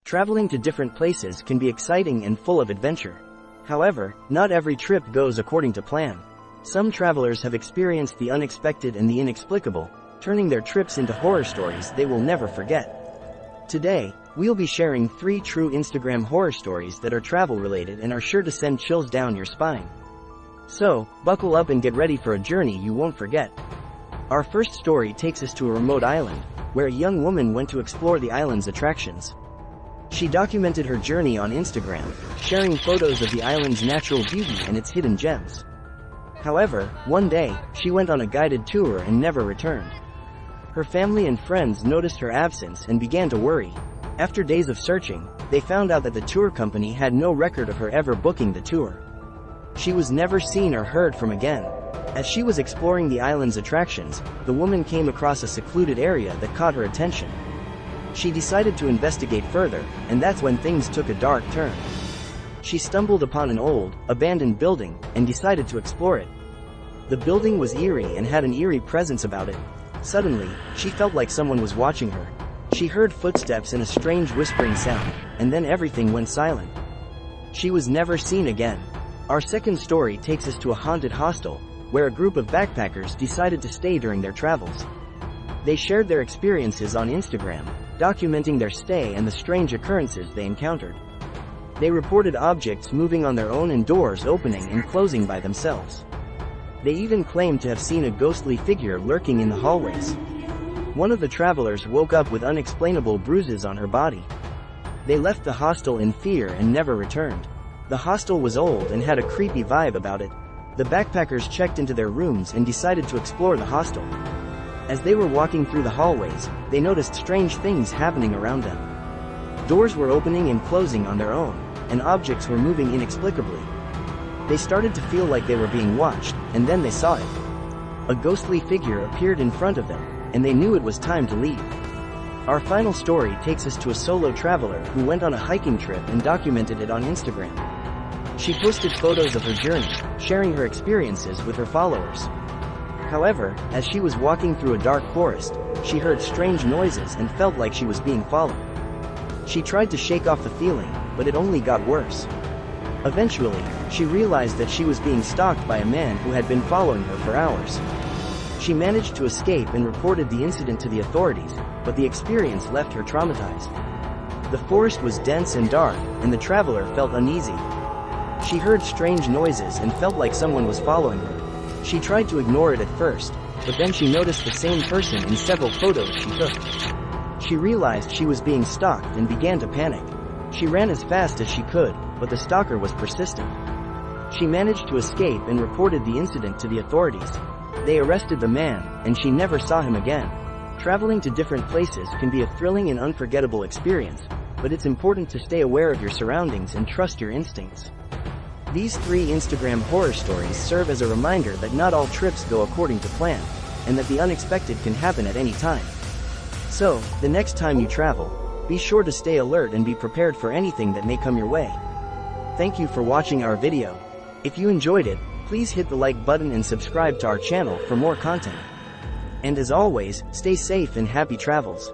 Traveling to different places can be exciting and full of adventure. However, not every trip goes according to plan. Some travelers have experienced the unexpected and the inexplicable, turning their trips into horror stories they will never forget. Today, we'll be sharing 3 true Instagram horror stories that are travel-related and are sure to send chills down your spine. So, buckle up and get ready for a journey you won't forget. Our first story takes us to a remote island, where a young woman went to explore the island's attractions. She documented her journey on Instagram, sharing photos of the island's natural beauty and its hidden gems. However, one day, she went on a guided tour and never returned. Her family and friends noticed her absence and began to worry. After days of searching, they found out that the tour company had no record of her ever booking the tour. She was never seen or heard from again. As she was exploring the island's attractions, the woman came across a secluded area that caught her attention. She decided to investigate further, and that's when things took a dark turn. She stumbled upon an old, abandoned building, and decided to explore it. The building was eerie and had an eerie presence about it. Suddenly, she felt like someone was watching her. She heard footsteps and a strange whispering sound, and then everything went silent. She was never seen again. Our second story takes us to a haunted hostel, where a group of backpackers decided to stay during their travels. They shared their experiences on Instagram, documenting their stay and the strange occurrences they encountered. They reported objects moving on their own and doors opening and closing by themselves. They even claimed to have seen a ghostly figure lurking in the hallways. One of the travelers woke up with unexplainable bruises on her body. They left the hostel in fear and never returned. The hostel was old and had a creepy vibe about it. The backpackers checked into their rooms and decided to explore the hostel. As they were walking through the hallways, they noticed strange things happening around them. Doors were opening and closing on their own, and objects were moving inexplicably. They started to feel like they were being watched, and then they saw it. A ghostly figure appeared in front of them, and they knew it was time to leave. Our final story takes us to a solo traveler who went on a hiking trip and documented it on Instagram. She posted photos of her journey, sharing her experiences with her followers. However, as she was walking through a dark forest, she heard strange noises and felt like she was being followed. She tried to shake off the feeling, but it only got worse. Eventually, she realized that she was being stalked by a man who had been following her for hours. She managed to escape and reported the incident to the authorities, but the experience left her traumatized. The forest was dense and dark, and the traveler felt uneasy. She heard strange noises and felt like someone was following her. She tried to ignore it at first, but then she noticed the same person in several photos she took. She realized she was being stalked and began to panic. She ran as fast as she could, but the stalker was persistent. She managed to escape and reported the incident to the authorities. They arrested the man, and she never saw him again. Traveling to different places can be a thrilling and unforgettable experience, but it's important to stay aware of your surroundings and trust your instincts. These 3 Instagram horror stories serve as a reminder that not all trips go according to plan, and that the unexpected can happen at any time. So, the next time you travel, be sure to stay alert and be prepared for anything that may come your way. Thank you for watching our video. If you enjoyed it, please hit the like button and subscribe to our channel for more content. And as always, stay safe and happy travels.